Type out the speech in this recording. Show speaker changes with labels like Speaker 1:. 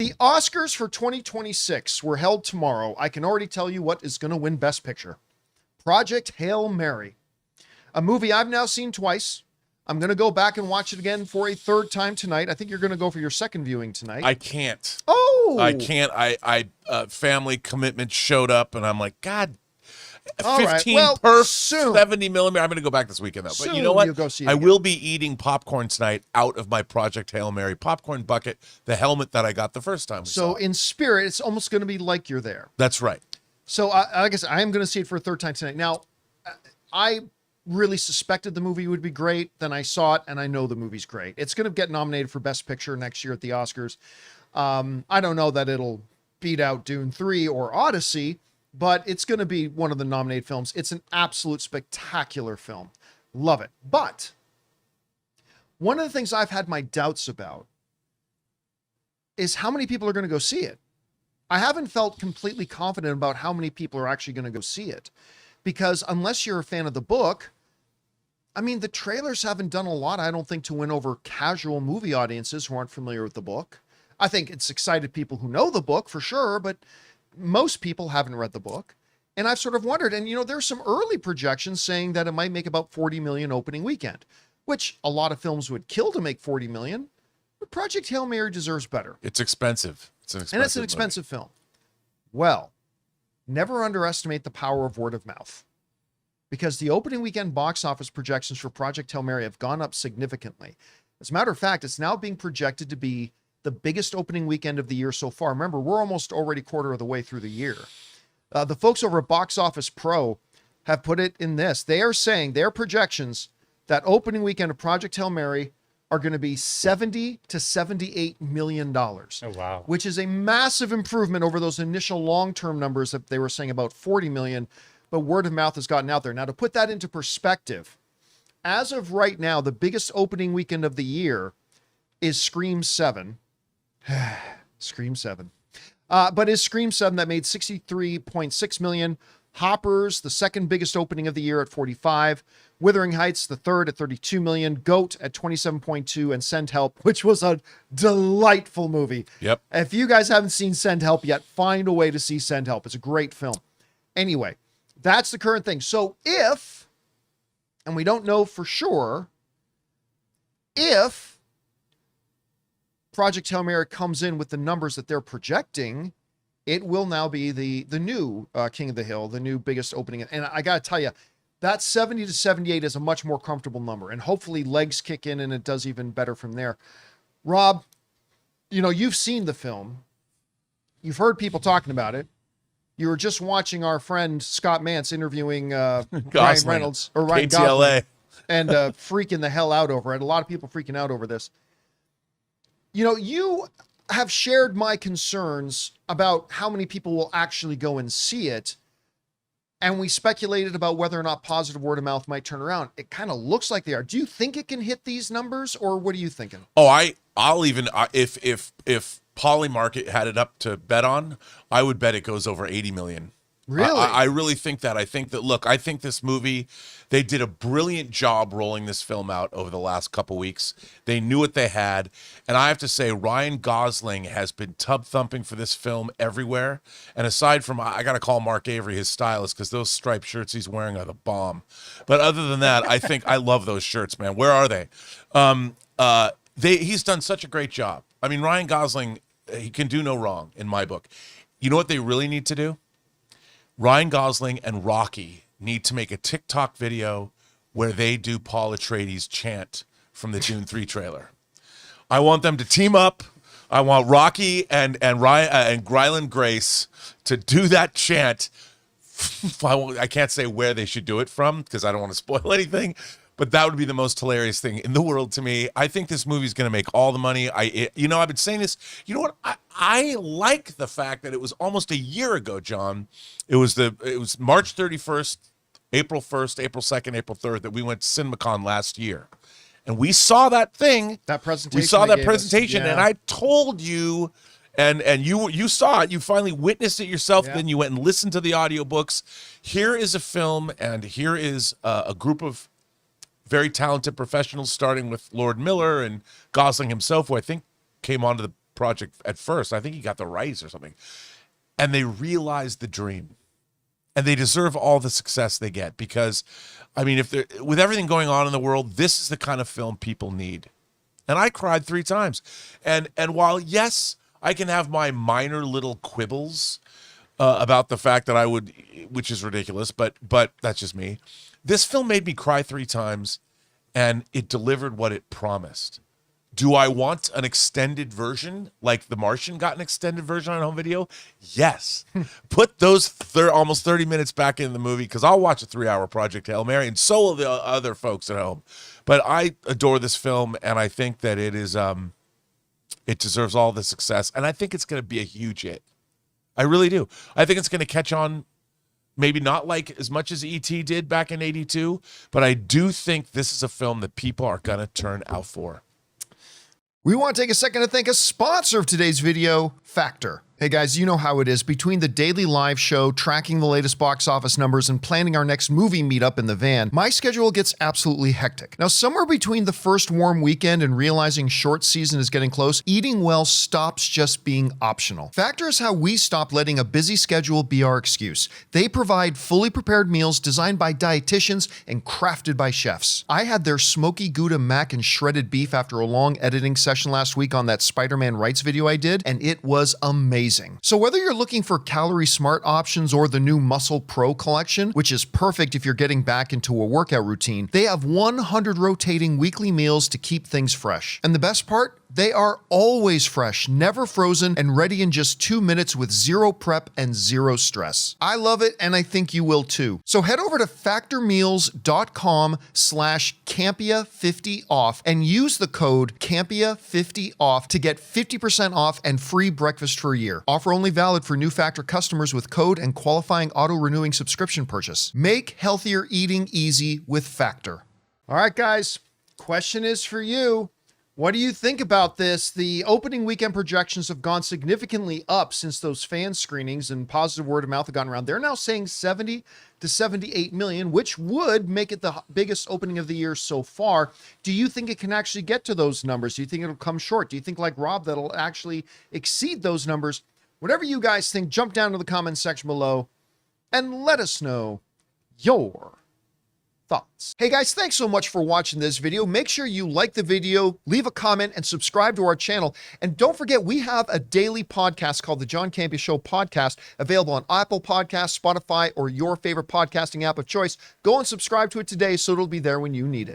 Speaker 1: The Oscars for 2026 were held tomorrow. I can already tell you what is going to win Best Picture. Project Hail Mary, a movie I've now seen twice. I'm going to go back and watch it again for a third time tonight. I think you're going to go for your second viewing tonight.
Speaker 2: I can't.
Speaker 1: Oh!
Speaker 2: I can't. Family commitment showed up, and I'm like, God,
Speaker 1: All
Speaker 2: 15
Speaker 1: right. Well,
Speaker 2: per
Speaker 1: soon.
Speaker 2: 70 millimeter. I'm going to go back this weekend, though.
Speaker 1: Soon
Speaker 2: But you know what?
Speaker 1: you'll go see it
Speaker 2: I
Speaker 1: again.
Speaker 2: will be eating popcorn tonight out of my Project Hail Mary popcorn bucket, the helmet that I got the first time we saw it.
Speaker 1: In spirit, it's almost going to be like you're there.
Speaker 2: That's right.
Speaker 1: So I guess I am going to see it for a third time tonight. Now, I really suspected the movie would be great. Then I saw it, and I know the movie's great. It's going to get nominated for Best Picture next year at the Oscars. I don't know that it'll beat out Dune 3 or Odyssey, but it's going to be one of the nominated films. It's an absolute spectacular film. Love it. But one of the things I've had my doubts about is how many people are going to go see it. I haven't felt completely confident about how many people are actually going to go see it, because unless you're a fan of the book, I mean, the trailers haven't done a lot, I don't think, to win over casual movie audiences who aren't familiar with the book. I think it's excited people who know the book for sure, but most people haven't read the book. And I've sort of wondered, and there's some early projections saying that it might make about 40 million opening weekend, which a lot of films would kill to make 40 million. But Project Hail Mary deserves better.
Speaker 2: It's expensive.
Speaker 1: And it's an expensive film. Well, never underestimate the power of word of mouth, because the opening weekend box office projections for Project Hail Mary have gone up significantly. As a matter of fact, it's now being projected to be the biggest opening weekend of the year so far. Remember, we're almost already quarter of the way through the year. The folks over at Box Office Pro have put it in this. They are saying their projections that opening weekend of Project Hail Mary are going to be $70 to $78 million.
Speaker 3: Oh, wow.
Speaker 1: Which is a massive improvement over those initial long-term numbers that they were saying about 40 million, but word of mouth has gotten out there. Now, to put that into perspective, as of right now, the biggest opening weekend of the year is Scream 7. Scream 7. But is Scream 7 that made 63.6 million. Hoppers, the second biggest opening of the year at 45. Wuthering Heights, the third at 32 million. Goat at 27.2, and Send Help, which was a delightful movie.
Speaker 2: Yep.
Speaker 1: If you guys haven't seen Send Help yet, find a way to see Send Help. It's a great film. Anyway, that's the current thing. So if, and we don't know for sure, if Project Hail Mary comes in with the numbers that they're projecting, it will now be the new King of the Hill, the new biggest opening. And I got to tell you, that 70 to 78 is a much more comfortable number. And hopefully legs kick in and it does even better from there. Rob, you've seen the film. You've heard people talking about it. You were just watching our friend Scott Mance interviewing Ryan Reynolds or Ryan Gosling, and freaking the hell out over it. A lot of people freaking out over this. You have shared my concerns about how many people will actually go and see it. And we speculated about whether or not positive word of mouth might turn around. It kind of looks like they are. Do you think it can hit these numbers, or what are you thinking?
Speaker 2: Oh, I'll even if Polymarket had it up to bet on, I would bet it goes over 80 million.
Speaker 1: Really?
Speaker 2: I really think that. I think this movie, they did a brilliant job rolling this film out over the last couple weeks. They knew what they had. And I have to say, Ryan Gosling has been tub thumping for this film everywhere. And aside from, I got to call Mark Avery his stylist, because those striped shirts he's wearing are the bomb. But other than that, I think I love those shirts, man. Where are they? He's done such a great job. I mean, Ryan Gosling, he can do no wrong in my book. You know what they really need to do? Ryan Gosling and Rocky need to make a TikTok video where they do Paul Atreides' chant from the Dune 3 trailer. I want them to team up. I want Rocky and Ryan and Ryland Grace to do that chant. I can't say where they should do it from because I don't want to spoil anything, but that would be the most hilarious thing in the world to me. I think this movie is going to make all the money. I've been saying this. You know what? I like the fact that it was almost a year ago, John. It was March 31st, April 1st, April 2nd, April 3rd that we went to CinemaCon last year. And we saw that thing.
Speaker 1: That presentation.
Speaker 2: We saw that presentation,
Speaker 1: yeah.
Speaker 2: And I told you, and you saw it. You finally witnessed it yourself.
Speaker 1: Yeah.
Speaker 2: Then you went and listened to the audiobooks. Here is a film, and here is a group of very talented professionals, starting with Lord Miller and Gosling himself, who I think came onto the project at first. I think he got the rights or something. And they realized the dream. And they deserve all the success they get because, I mean, if they're with everything going on in the world, this is the kind of film people need. And I cried 3 times. And while, yes, I can have my minor little quibbles about the fact that I would, which is ridiculous, but that's just me. This film made me cry 3 times, and it delivered what it promised. Do I want an extended version like The Martian got an extended version on home video? Yes. Put those almost 30 minutes back in the movie because I'll watch a 3-hour Project Hail Mary, and so will the other folks at home. But I adore this film, and I think that it is it deserves all the success, and I think it's going to be a huge hit. I really do. I think it's going to catch on, maybe not like as much as E.T. did back in '82, but I do think this is a film that people are going to turn out for.
Speaker 1: We want to take a second to thank a sponsor of today's video, Factor. Hey guys, you know how it is. Between the daily live show, tracking the latest box office numbers, and planning our next movie meetup in the van, my schedule gets absolutely hectic. Now, somewhere between the first warm weekend and realizing short season is getting close, eating well stops just being optional. Factor is how we stop letting a busy schedule be our excuse. They provide fully prepared meals designed by dietitians and crafted by chefs. I had their smoky Gouda mac and shredded beef after a long editing session last week on that Spider-Man Rights video I did, and it was amazing. So whether you're looking for calorie smart options or the new Muscle Pro collection, which is perfect if you're getting back into a workout routine, they have 100 rotating weekly meals to keep things fresh. And the best part? They are always fresh, never frozen, and ready in just 2 minutes with zero prep and zero stress. I love it, and I think you will too. So head over to factormeals.com/Campea50off and use the code Campea50off to get 50% off and free breakfast for a year. Offer only valid for new Factor customers with code and qualifying auto-renewing subscription purchase. Make healthier eating easy with Factor. All right, guys, question is for you. What do you think about this? The opening weekend projections have gone significantly up since those fan screenings and positive word of mouth have gone around. They're now saying 70 to 78 million, which would make it the biggest opening of the year so far. Do you think it can actually get to those numbers? Do you think it'll come short? Do you think, like Rob, that it'll actually exceed those numbers? Whatever you guys think, jump down to the comments section below and let us know your thoughts. Hey guys, thanks so much for watching this video. Make sure you like the video, leave a comment, and subscribe to our channel. And don't forget, we have a daily podcast called the John Campea Show podcast, available on Apple Podcasts, Spotify, or your favorite podcasting app of choice. Go and subscribe to it today so it'll be there when you need it.